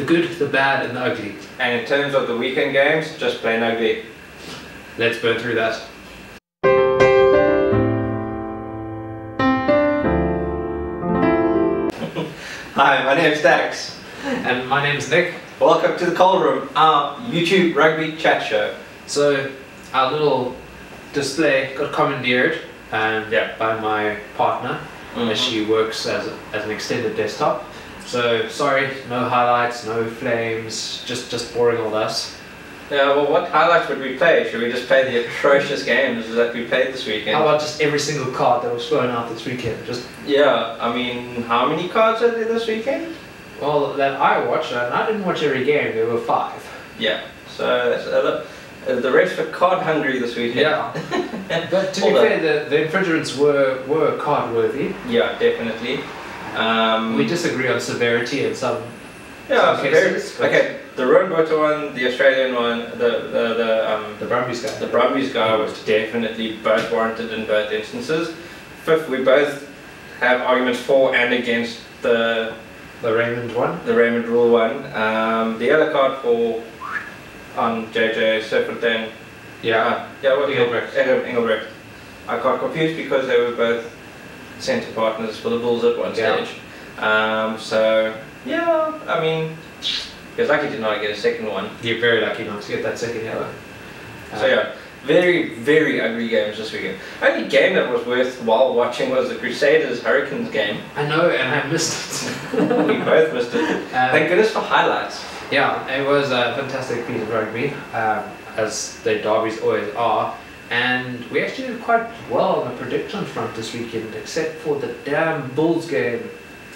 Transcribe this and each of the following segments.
The good, the bad, and the ugly. And in terms of the weekend games, just plain ugly. Let's burn through that. Hi, my name's Dax. And my name's Nick. Welcome to the Cold Room, our YouTube rugby chat show. So, our little display got commandeered by my partner, as she works as an extended desktop. So, sorry, no highlights, no flames, just boring old us. Yeah, well, what highlights would we play? Should we just play the atrocious games that we played this weekend? How about just every single card that was thrown out this weekend? Yeah, I mean, how many cards are there this weekend? Well, that I watched, and I didn't watch every game, there were 5. Yeah, so that's the rest were card hungry this weekend. Yeah, but to be fair, the infringements were card worthy. Yeah, definitely. We disagree on severity in some cases. Okay, the Roanbutter one, the Australian one, the Brumbies guy. The Brumbies guy was definitely both warranted in both instances. Fifth, we both have arguments for and against the Raymond one. The Raymond rule one. The other card on JJ Serpentine. Engelbrecht. I got confused because they were both centre partners for the Bulls at one stage. So yeah, I mean, he was lucky to not get a second one. You're very lucky not to get that second yellow. So yeah, very, very ugly games this weekend. Only game that was worthwhile watching was the Crusaders Hurricanes game. I know, and I missed it. We both missed it. Thank goodness for highlights. Yeah, it was a fantastic piece of rugby, as the derbies always are. And we actually did quite well on the prediction front this weekend, except for the damn Bulls game.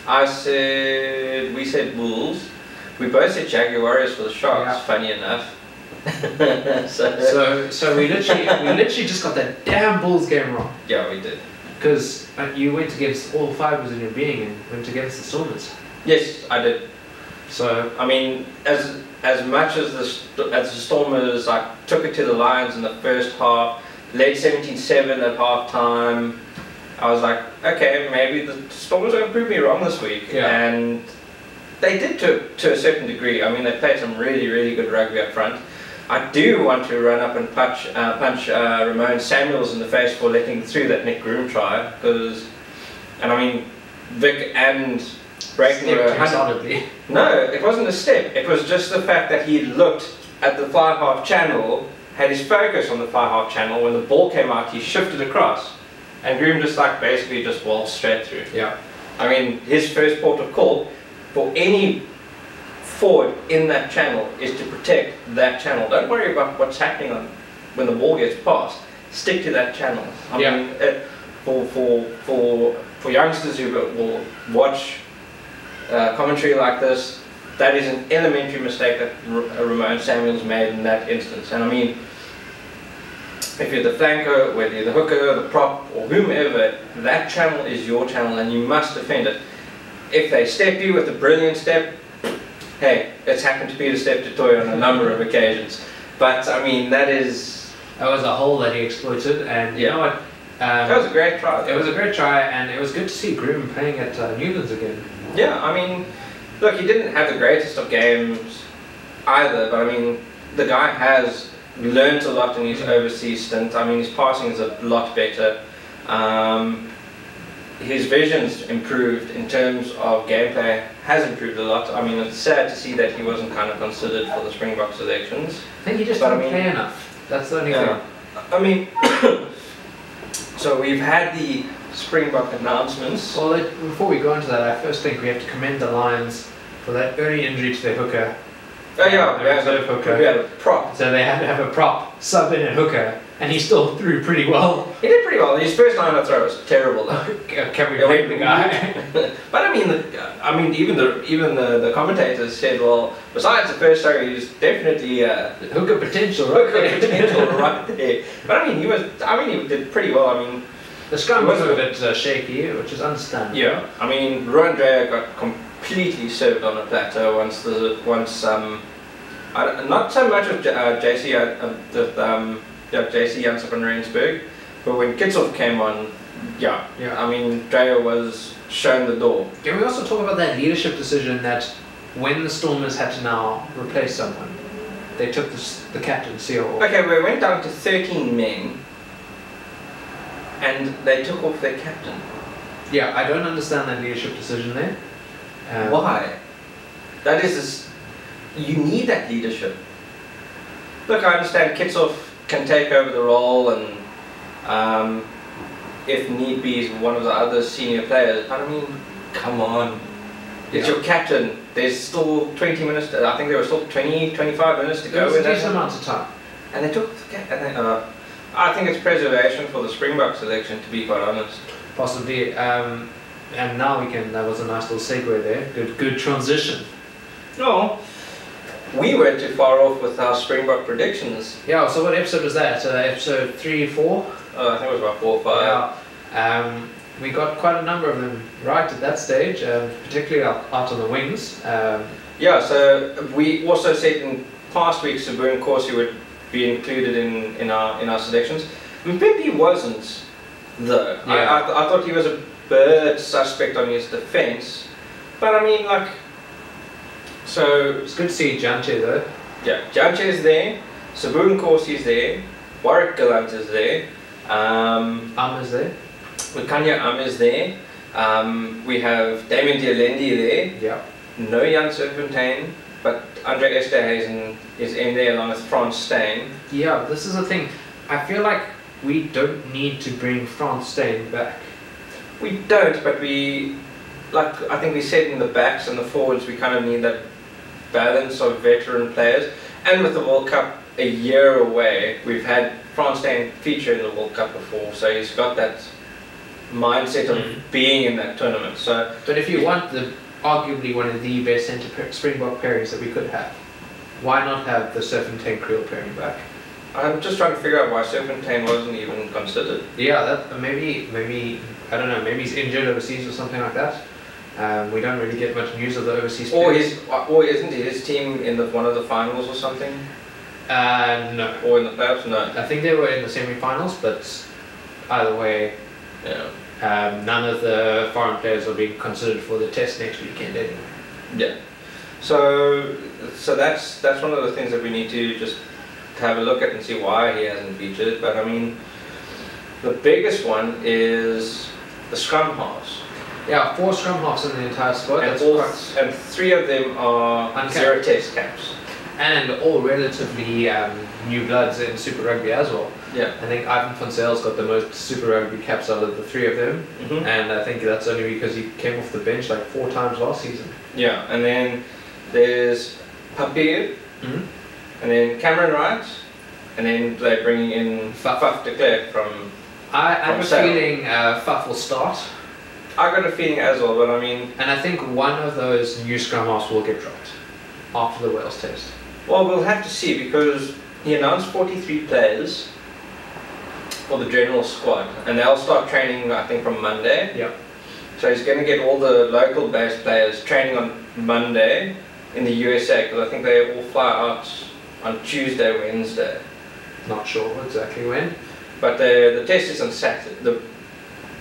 We said Bulls. We both said Jaguars for the Sharks, funny enough. so we literally just got that damn Bulls game wrong. Yeah, we did. Because you went against all fibers in your being and went against the Stormers. Yes, I did. So I mean, as much as the Stormers took it to the Lions in the first half, led 17-7 at half time, I was like, okay, maybe the Stormers are going to prove me wrong this week. Yeah. And they did to a certain degree. I mean, they played some really, really good rugby up front. I do want to run up and punch Ramon Samuels in the face for letting through that Nick Groom try, and I mean, Vic and Brayton were solidly. No, it wasn't a step. It was just the fact that he looked at the fly-half channel, had his focus on the fly-half channel. When the ball came out, he shifted across, and Groom just basically just waltzed straight through. Yeah. I mean, his first port of call for any forward in that channel is to protect that channel. Don't worry about what's happening when the ball gets passed. Stick to that channel. I mean, for youngsters who will watch commentary like this, that is an elementary mistake that Ramon Samuels made in that instance. And I mean, if you're the flanker, whether you're the hooker, the prop, or whomever, that channel is your channel and you must defend it. If they step you with a brilliant step, hey, it's happened to Peter Step to Toy on a number of occasions. But I mean, that was a hole that he exploited, and you know what? That was a great try. It was a great try, and it was good to see Groom playing at Newlands again. Yeah, I mean, look, he didn't have the greatest of games either, but I mean, the guy has learned a lot in his overseas stint. I mean, his passing is a lot better. His vision's improved in terms of gameplay, has improved a lot. I mean, it's sad to see that he wasn't kind of considered for the Springbok selections. I think he just didn't play enough. That's the only thing. I mean, so we've had the Springbok announcements. Well, before we go into that, I first think we have to commend the Lions for that early injury to their hooker. Oh yeah, we had a prop. So they had to have a prop sub in at hooker, and he still threw pretty well. He did pretty well. His first line of throw was terrible though. Can we blame the guy? But I mean, even the commentators said, well, besides the first throw, he's definitely hooker potential, right? Hooker potential right there. But I mean, he did pretty well. I mean, the scrum was a bit shaky, which is understandable. Yeah, I mean, Rowan Dreyer got completely served on a platter once not so much with JC Jansson and Rensburg, but when Kitzel came on, I mean, Dreyer was shown the door. Can we also talk about that leadership decision that when the Stormers had to now replace someone, they took the captain COO. Okay, we went down to 13 men, and they took off their captain. Yeah, I don't understand that leadership decision there. Why? That is, you need that leadership. Look, I understand Kitsov can take over the role and if need be is one of the other senior players, but I mean, come on. It's your captain. There's still 20 minutes, I think there were still 25 minutes to go. It was a decent amount of time. And they took the captain. I think it's preservation for the Springbok selection, to be quite honest. Possibly. And now we can, that was a nice little segue there. Good transition. No. We weren't too far off with our Springbok predictions. Yeah, so what episode was that? Episode 3, 4? I think it was about 4 or 5. Yeah. We got quite a number of them right at that stage, particularly out on the wings. Yeah, so we also said in past weeks Sabu and Corsi would be included in our selections. Mpimpi wasn't, though. Yeah. I thought he was a bit suspect on his defence, but I mean, like, so it's good to see Janche though. Yeah, Janche is there, Sabu and Corsi is there, Warwick Gallant is there, is there. Kanya is there. We have Damien Dialendi there. Yeah. No Jan Serpentine, but Andre Esterhuizen is in there along with Frans Steyn. Yeah, this is the thing. I feel like we don't need to bring Frans Steyn back. We don't, but we, like I think we said in the backs and the forwards, we kind of need that balance of veteran players. And with the World Cup a year away, we've had Frans Steyn feature in the World Cup before, so he's got that mindset of being in that tournament. So, but if you want arguably one of the best Springbok pairings that we could have, why not have the Serpentine Creel pairing back? I'm just trying to figure out why Serpentine wasn't even considered. Yeah, that maybe I don't know. Maybe he's injured overseas or something like that. We don't really get much news of the overseas players. Or isn't his team in one of the finals or something? No. Or in the playoffs? No. I think they were in the semi-finals, but either way, none of the foreign players are being considered for the test next weekend anyway. Yeah. So that's one of the things that we need to just have a look at and see why he hasn't featured. But I mean, the biggest one is the scrum halves. Yeah, 4 scrum halves in the entire squad. And 3 of them are uncapped. 0 test caps. And all relatively new bloods in Super Rugby as well. Yeah. I think Ivan van Zyl got the most Super Rugby caps out of the 3 of them. And I think that's only because he came off the bench like 4 times last season. Yeah, and then there's Papier, and then Cameron Wright, and then they're bringing in Faf de Klerk from I have a feeling Faf will start. I got a feeling as well, but I mean... And I think one of those new scrum halves will get dropped after the Wales test. Well, we'll have to see, because he announced 43 players for the general squad, and they'll start training, I think, from Monday. Yeah. So he's going to get all the local based players training on Monday in the USA, because I think they all fly out on Tuesday, Wednesday. Not sure exactly when. But the test is on Saturday.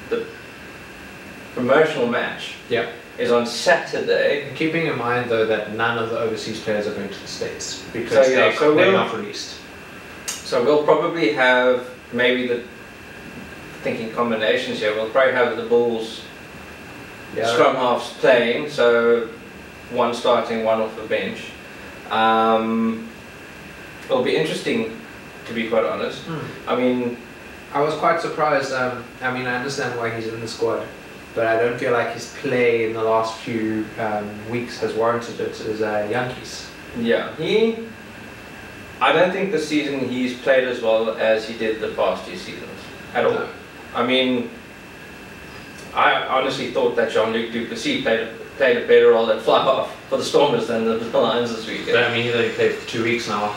The promotional match is on Saturday. Keeping in mind though that none of the overseas players are going to the States because they're not released. So we'll probably have maybe thinking combinations here. We'll probably have the Bulls scrum halves playing, so one starting, one off the bench. It'll be interesting, to be quite honest. I mean, I was quite surprised. I mean, I understand why he's in the squad, but I don't feel like his play in the last few weeks has warranted it as Yankees. Yeah, I don't think this season he's played as well as he did the past 2 seasons at all. I mean, I honestly thought that Jean-Luc Duplessis played a better role at fly-half for the Stormers than the Lions this weekend. But I mean, he only played for 2 weeks now,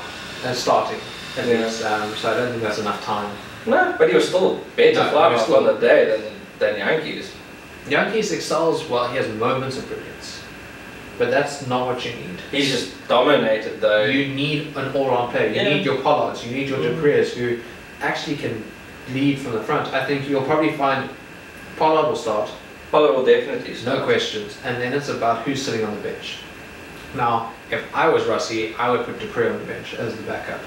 starting at least, so I don't think that's enough time. No, but he was still better fly-half on the day than Yankees. Yankees excels while he has moments of brilliance, but that's not what you need. He's just dominated though. You need an all-round player. You need your Pollards, you need your Dupreus who actually can lead from the front. I think you'll probably find Pollard will start. Pollard will definitely start. No questions. And then it's about who's sitting on the bench. Now, if I was Rossi, I would put Dupree on the bench as the backup.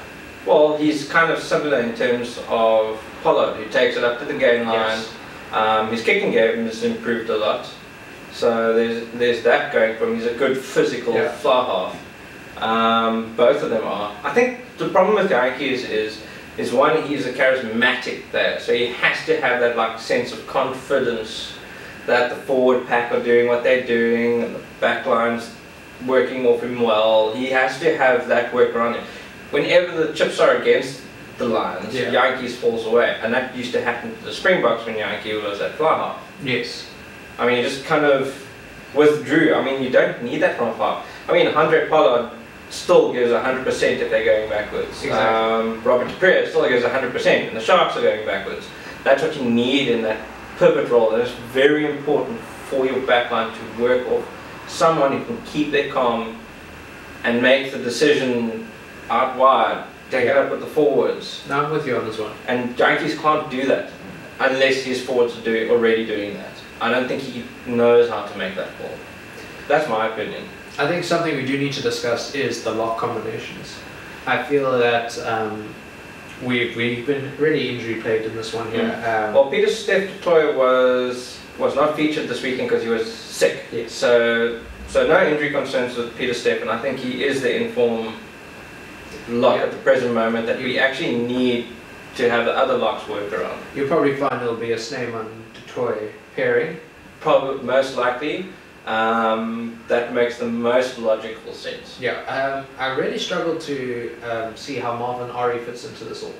Well, he's kind of similar in terms of Pollard, who takes it up to the game line. Yes. His kicking game has improved a lot. So there's that going for him. He's a good physical fly half. Both of them are. I think the problem with Yankees is one, he's a charismatic player. So he has to have that like sense of confidence that the forward pack are doing what they're doing, and the back line's working off him well. He has to have that work around him. Whenever the chips are against the Lions, Yankees falls away, and that used to happen to the Springboks when Yankee was at fly half. Yes. I mean, he just kind of withdrew. I mean, you don't need that from far. I mean, Andre Pollard still gives 100% if they're going backwards. Exactly. Robert Dupree still gives 100%, and the Sharks are going backwards. That's what you need in that pivot role, and it's very important for your backline to work off someone who can keep their calm and make the decision out wide, take it up with the forwards. No, I'm with you on this one. And Yankees can't do that unless his forwards are already doing that. I don't think he knows how to make that call. That's my opinion. I think something we do need to discuss is the lock combinations. I feel that we've been really injury plagued in this one here. Well, Peter Steph was not featured this weekend because he was sick. Yes. So no injury concerns with Peter Steph, and I think he is the inform lock at the present moment that we actually need to have the other locks worked around. You'll probably find there'll be a Sname on Detroit pairing. Probably, most likely. That makes the most logical sense. Yeah, I really struggle to see how Marvin Ari fits into this all.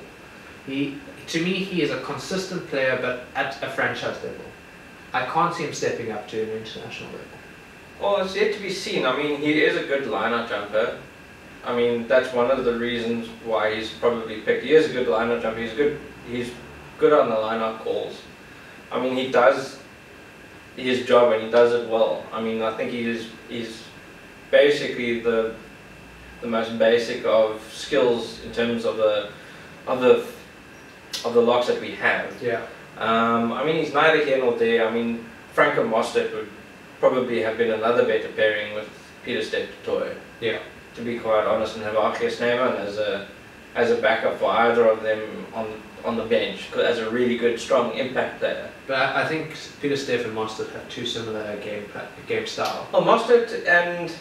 To me, he is a consistent player, but at a franchise level. I can't see him stepping up to an international level. Well, it's yet to be seen. I mean, he is a good line-out jumper. I mean, that's one of the reasons why he's probably picked. He is a good line-out jumper. He's good on the line-out calls. I mean, he does his job and he does it well. I mean, I think he's basically the most basic of skills in terms of the locks that we have. Yeah. I mean, he's neither here nor there. I mean, Franco Mostert would probably have been another better pairing with Peter Steph Toy. Yeah. To be quite honest, and have Arceus Neyman as a backup for either of them on the bench, as a really good, strong impact player. But I think Peter Steph and Mostert have too similar game style. Oh, Mostert and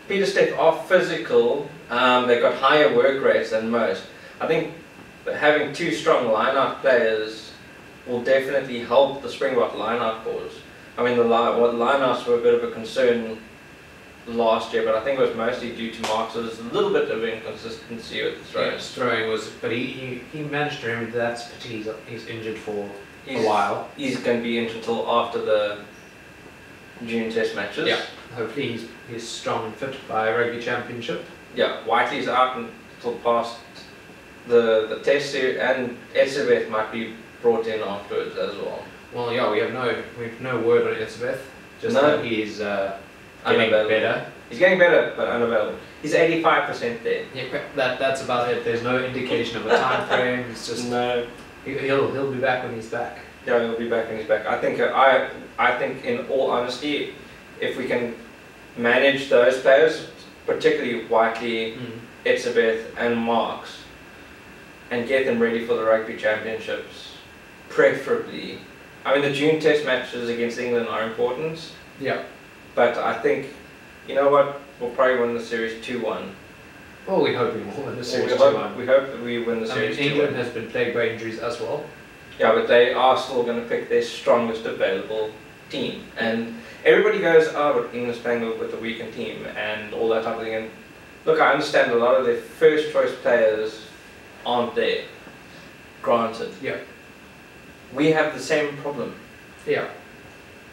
Peter Steph are physical. They've got higher work rates than most. I think having two strong line-out players will definitely help the Springbok line-out cause. I mean, the line-outs were a bit of a concern last year, but I think it was mostly due to Mark's a little bit of inconsistency with the throwing. Yes, throwing was, but he managed to remedy that, but he's injured for a while. He's going to be injured until after the June Test matches. Yeah, hopefully he's strong and fit by Rugby Championship. Yeah, Whiteley's out until past the Test series, and Etzebeth might be brought in afterwards as well. Well, yeah, we have no word on Etzebeth. Just that he's getting better. He's getting better, but unavailable. He's 85% there. Yeah, that's about it. There's no indication of a time frame. It's just no. He'll be back when he's back. Yeah, he'll be back when he's back. I think in all honesty, if we can manage those players, particularly Whiteley, Etzebeth, and Marks, and get them ready for the Rugby Championships, preferably. I mean, the June Test matches against England are important. Yeah. But I think, you know what, we'll probably win the series 2-1. Well, we hope we will win the series 2-1. We hope that we win the series 2-1. England has been plagued by injuries as well. Yeah, but they are still going to pick their strongest available team. And everybody goes, oh, but England's playing with a weakened team and all that type of thing. And look, I understand a lot of their first choice players aren't there. Granted. Yeah. We have the same problem. Yeah.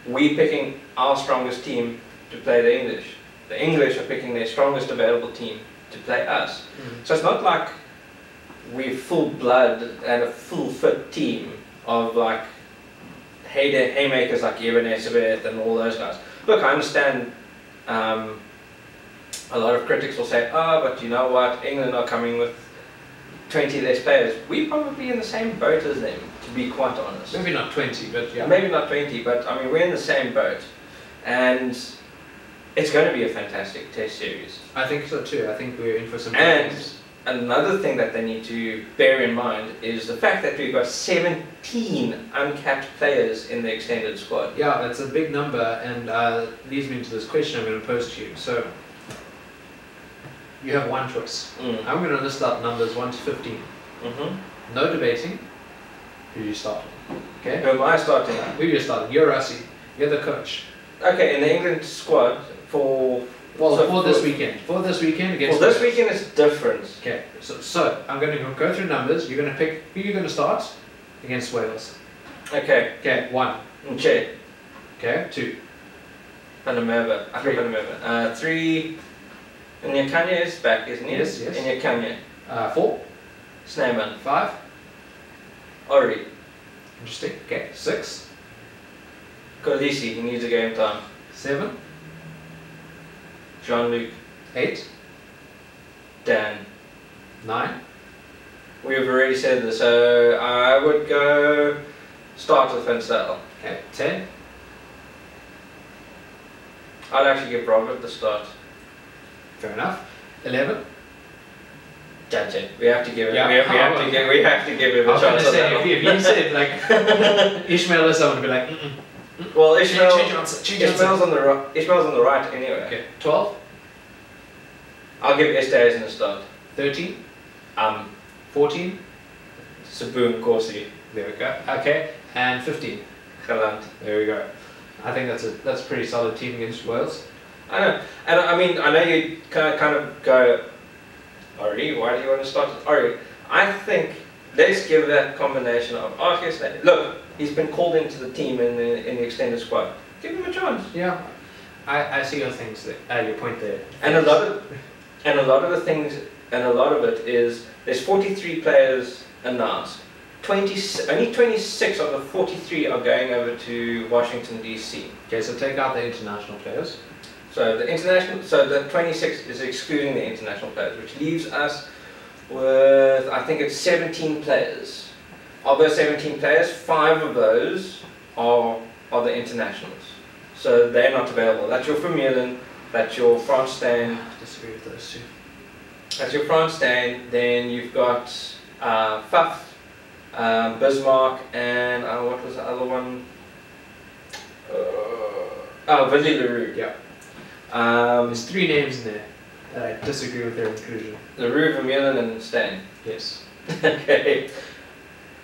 We picking our strongest team to play the English. The English are picking their strongest available team to play us. So it's not like we're full blood and a full fit team of like haymakers like Eben Etzebeth and all those guys. Look, I understand a lot of critics will say, oh, but you know what, England are coming with 20 less players. We're probably in the same boat as them, to be quite honest. Maybe not 20, but yeah. Maybe not 20, but I mean, we're in the same boat. And it's going to be a fantastic test series. I think so too. I think we're in for some And good things. another thing that they need to bear in mind is the fact that we've got 17 uncapped players in the extended squad. Yeah, that's a big number, and leads me to this question I'm going to pose to you. So, you have one choice. I'm going to list out numbers 1 to 15. No debating. Who do you start with? Okay? Who am I starting? Who are you starting? You're Russie. You're the coach. Okay, in the England squad for... Well, so for this weekend. For this weekend against For this Wales. weekend it's different. Okay, so I'm going to go through numbers. You're going to pick who you're going to start against Wales. Okay. Okay, 1. Nche. Okay, 2. Van der Merwe. 3. Nyakanya is back, isn't he? Yes, yes. Nyakanya. 4. Snyman. 5. Ori. Interesting. Okay, 6. Kolisi, he needs a game time. 7. Jean-Luc. 8. Dan. 9. We've already said this, so I would go start with Van Stel. Okay, 10. I'd actually give Robert the start. Fair enough. 11. Jaja. We have to give it. Yeah. We have to give him I a was going chance. to say, if you said like Ishmael or someone would be like, Well, change your answer, change your answer. Ishmael's on the right. Ishmael's on the right anyway. Okay, 12. I'll give Estes in the start. 13. 14. Saboon Corsi. There we go. Okay, and 15. Galant. There we go. I think that's a pretty solid team against Wales. I know, and I mean, I know you kind of go, Ori, why do you want to start with Ori? I think let's give that combination of look, he's been called into the team in the extended squad. Give him a chance. Yeah, I see your things there, your point there. And a lot of the things, and a lot of it is there's 43 players announced. Only 26 of the 43 are going over to Washington DC. Okay, so take out the international players. So the 26 is excluding the international players, which leaves us with, I think it's 17 players. Of those 17 players, 5 of those are the internationals. So they're not available. That's your Vermeulen, that's your Frans Steyn. I disagree with those two. That's your Frans Steyn. Then you've got Faf, Bismarck, and what was the other one? Willie Leroux. Yeah. There's 3 names in there that I disagree with their inclusion. Leroux, Vermeulen, and Steyn. Yes. Okay.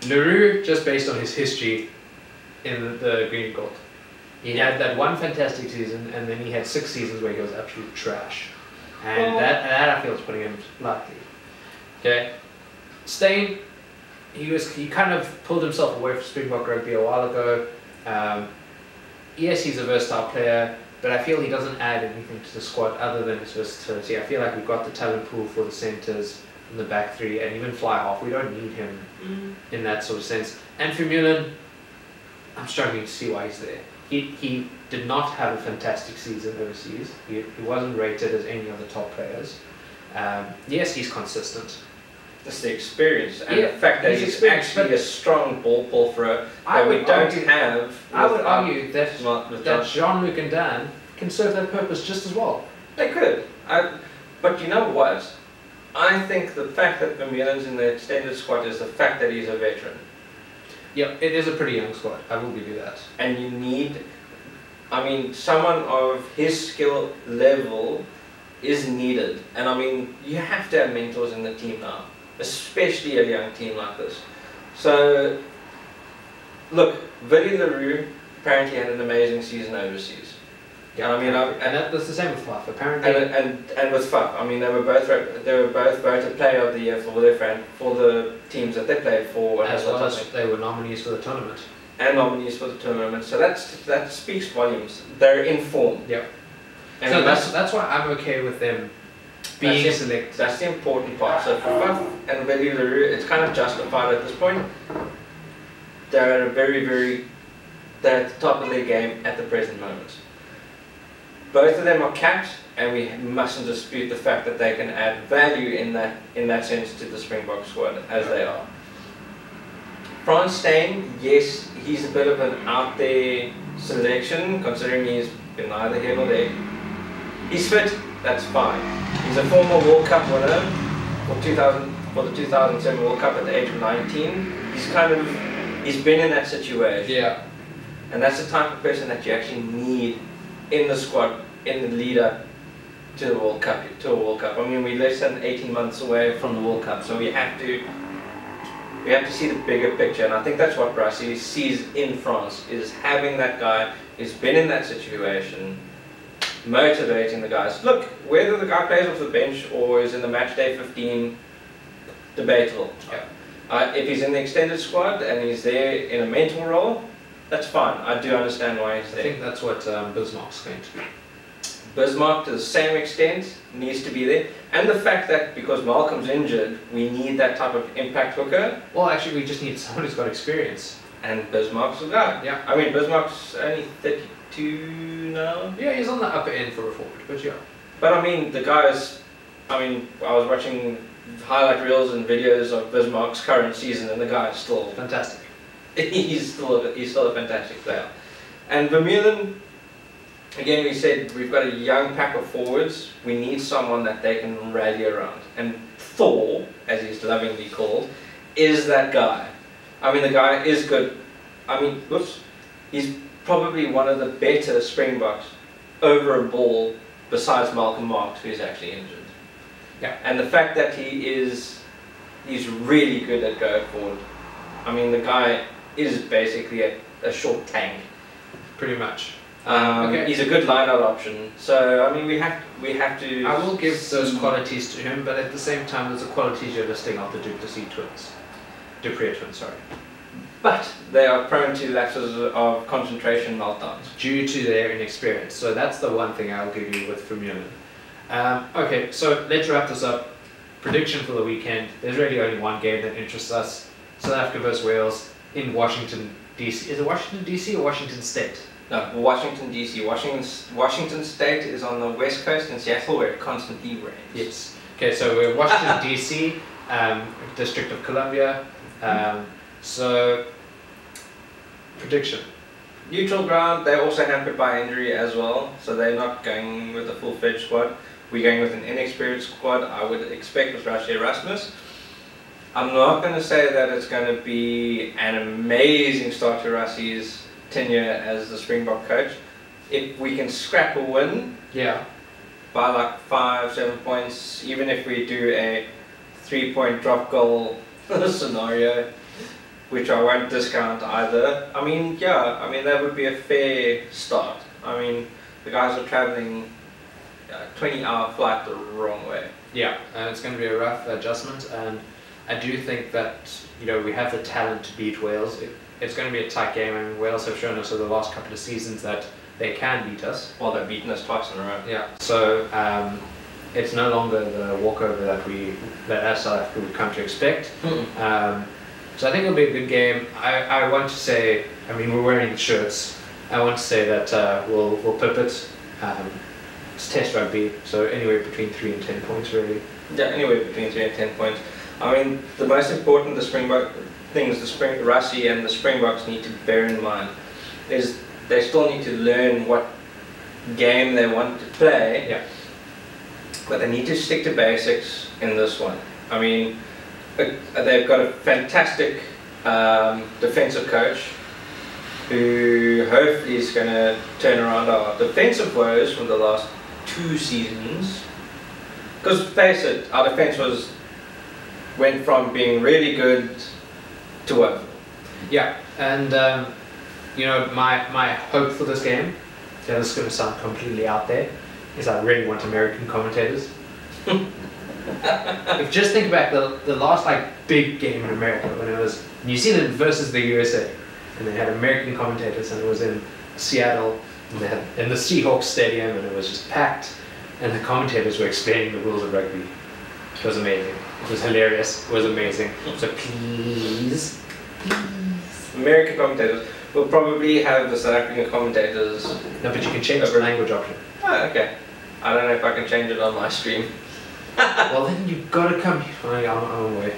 Leroux, just based on his history in the Green Gold. He had that one fantastic season, and then he had 6 seasons where he was absolute trash. And that I feel is putting him lightly. Okay. Steyn, he kind of pulled himself away from Springbok rugby a while ago. Yes, he's a versatile player, but I feel he doesn't add anything to the squad other than his versatility. I feel like we've got the talent pool for the centres, in the back 3, and even fly half. We don't need him in that sort of sense. And Vermeulen, I'm struggling to see why he's there. He did not have a fantastic season overseas. He wasn't rated as any of the top players. Yes, he's consistent. It's the experience and the fact that he's actually a strong ball thrower that we don't have. I would argue that Jean-Luc and Dan can serve that purpose just as well. They could. But you know what? I think the fact that Vermeulen's in the extended squad is the fact that he's a veteran. Yeah, it is a pretty young squad. I will give you that. And you need, I mean, someone of his skill level is needed. And I mean, you have to have mentors in the team now, especially a young team like this. So, look, Willie Leroux apparently had an amazing season overseas. Yeah, and I mean, and that's the same with Faf. Apparently, and with Faf, I mean, they were both voted Player of the Year for the teams that they played for, as well as they were nominees for the tournament. And nominees for the tournament. So that speaks volumes. They're in form. Yeah. And so that's why I'm okay with them being selected. That's the important part. So for Faf and Willie Leroux, it's kind of justified at this point. They're at they're at the top of their game at the present moment. Both of them are capped, and we mustn't dispute the fact that they can add value in that sense to the Springbok squad, as they are. Frans Steyn, yes, he's a bit of an out there selection, considering he's been neither here nor there. He's fit, that's fine. He's a former World Cup winner for the 2007 World Cup at the age of 19. He's been in that situation. Yeah. And that's the type of person that you actually need in the squad in the lead up to the World Cup, to a World Cup. I mean, we're less than 18 months away from the World Cup, so we have to see the bigger picture. And I think that's what Rassi sees in France, is having that guy who's been in that situation, motivating the guys. Look, whether the guy plays off the bench or is in the match day 15, debatable. Yeah. If he's in the extended squad and he's there in a mental role, that's fine. I do understand why he's there. I think that's what Bismarck's going to do. Bismarck, to the same extent, needs to be there. And the fact that because Malcolm's injured, we need that type of impact hooker. Well, actually, we just need someone who's got experience. And Bismarck's the guy. Yeah. I mean, Bismarck's only 32 now. Yeah, he's on the upper end for a forward, but yeah. But I mean, the guys, I was watching highlight reels and videos of Bismarck's current season, and the guy is still fantastic. He's still a fantastic player. And Vermeulen, again, we said we've got a young pack of forwards. We need someone that they can rally around. And Thor, as he's lovingly called, is that guy. I mean, the guy is good. I mean, he's probably one of the better Springboks over a ball besides Malcolm Marx, who's actually injured. Yeah. And the fact that he's really good at going forward. I mean, the guy is basically a short tank. Pretty much. Okay. He's a good line-out option. So I mean, we have to. I will give those qualities to him, but at the same time, there's the qualities you're listing out the Dupree twins, sorry. But they are prone to lapses of concentration meltdowns due to their inexperience. So that's the one thing I'll give you with Vermeulen. Okay, so let's wrap this up. Prediction for the weekend. There's really only one game that interests us. South Africa versus Wales in Washington, D.C. Is it Washington, D.C. or Washington State? No, Washington, D.C. Washington State is on the west coast, and Seattle, where it constantly rains. Yes. Okay, so we're Washington, D.C., District of Columbia. So, prediction. Neutral ground, they're also hampered by injury as well, so they're not going with a full-fledged squad. We're going with an inexperienced squad, I would expect, with Rassie Erasmus. I'm not going to say that it's going to be an amazing start to Rassie's tenure as the Springbok coach. If we can scrap a win, yeah, by like 5-7 points, even if we do a 3-point drop goal scenario, which I won't discount either. I mean, yeah, I mean that would be a fair start. I mean, the guys are traveling 20-hour flight the wrong way. Yeah, it's going to be a rough adjustment, and I do think that we have the talent to beat Wales. It's going to be a tight game. I mean, Wales have shown us over the last couple of seasons that they can beat us. Well, they've beaten us twice in a row. Yeah. So it's no longer the walkover that as South Africa would come to expect. So I think it'll be a good game. I want to say, I mean, we're wearing shirts. I want to say that we'll pip it. It's test rugby, so anywhere between 3 and 10 points, really. Yeah, anywhere between 3 and 10 points. I mean, the most important Rassie and the Springboks need to bear in mind is they still need to learn what game they want to play. Yeah. But they need to stick to basics in this one. I mean, they've got a fantastic defensive coach who hopefully is going to turn around our defensive woes from the last 2 seasons. Because face it, our defense went from being really good to woeful. Yeah, and my hope for this game, this is going to sound completely out there, is I really want American commentators. If just think back, the last big game in America, when it was New Zealand versus the USA, and they had American commentators, and it was in Seattle, and they had in the Seahawks stadium, and it was just packed, and the commentators were explaining the rules of rugby. It was amazing. It was hilarious. It was amazing. So please. American commentators will probably have the South African commentators. No, but you can change the language option. Oh, okay. I don't know if I can change it on my stream. Well, then you've got to come here. Oh, yeah, I'm away.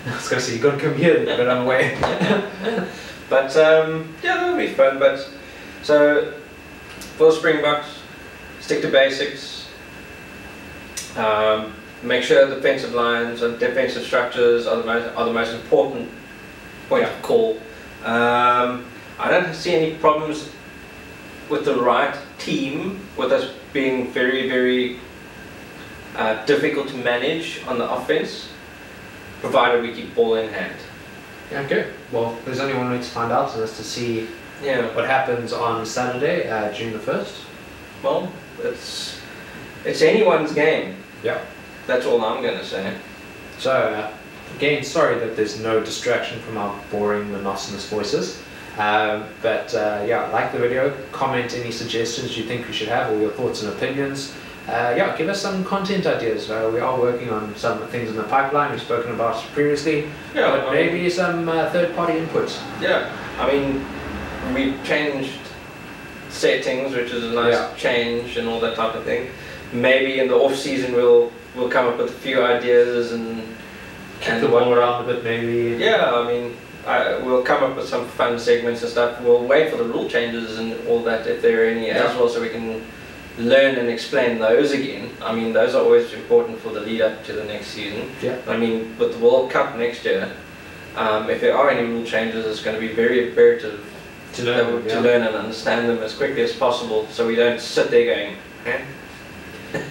I was going to say, you've got to come here, but I'm away. Yeah, that'll be fun. But so, for Springboks, stick to basics. Make sure defensive lines and defensive structures are the most important point of call. I don't see any problems with the right team, with us being very, very difficult to manage on the offense, provided we keep ball in hand. Okay, well, there's only one way to find out, and that's to see what happens on Saturday, June the 1st. Well, it's anyone's game. Yeah. That's all I'm going to say. So, again, sorry that there's no distraction from our boring, monotonous voices. Yeah, like the video, comment any suggestions you think we should have, or your thoughts and opinions. Yeah, give us some content ideas. We are working on some things in the pipeline we've spoken about previously, but maybe some third-party input. Yeah, I mean, we've changed settings, which is a nice change and all that type of thing. Maybe in the off-season we'll come up with a few ideas and kick the ball around a bit, maybe. Yeah, I mean, we'll come up with some fun segments and stuff. We'll wait for the rule changes and all that, if there are any as well, so we can learn and explain those again. I mean, those are always important for the lead up to the next season. Yeah. I mean, with the World Cup next year, if there are any rule changes, it's going to be very imperative to learn and understand them as quickly as possible, so we don't sit there going, eh?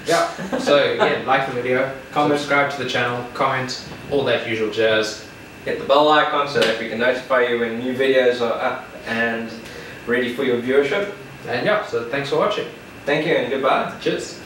Yeah, so again, like the video, subscribe to the channel, comment, all that usual jazz. Hit the bell icon so that we can notify you when new videos are up and ready for your viewership. And yeah, so thanks for watching. Thank you and goodbye. Cheers.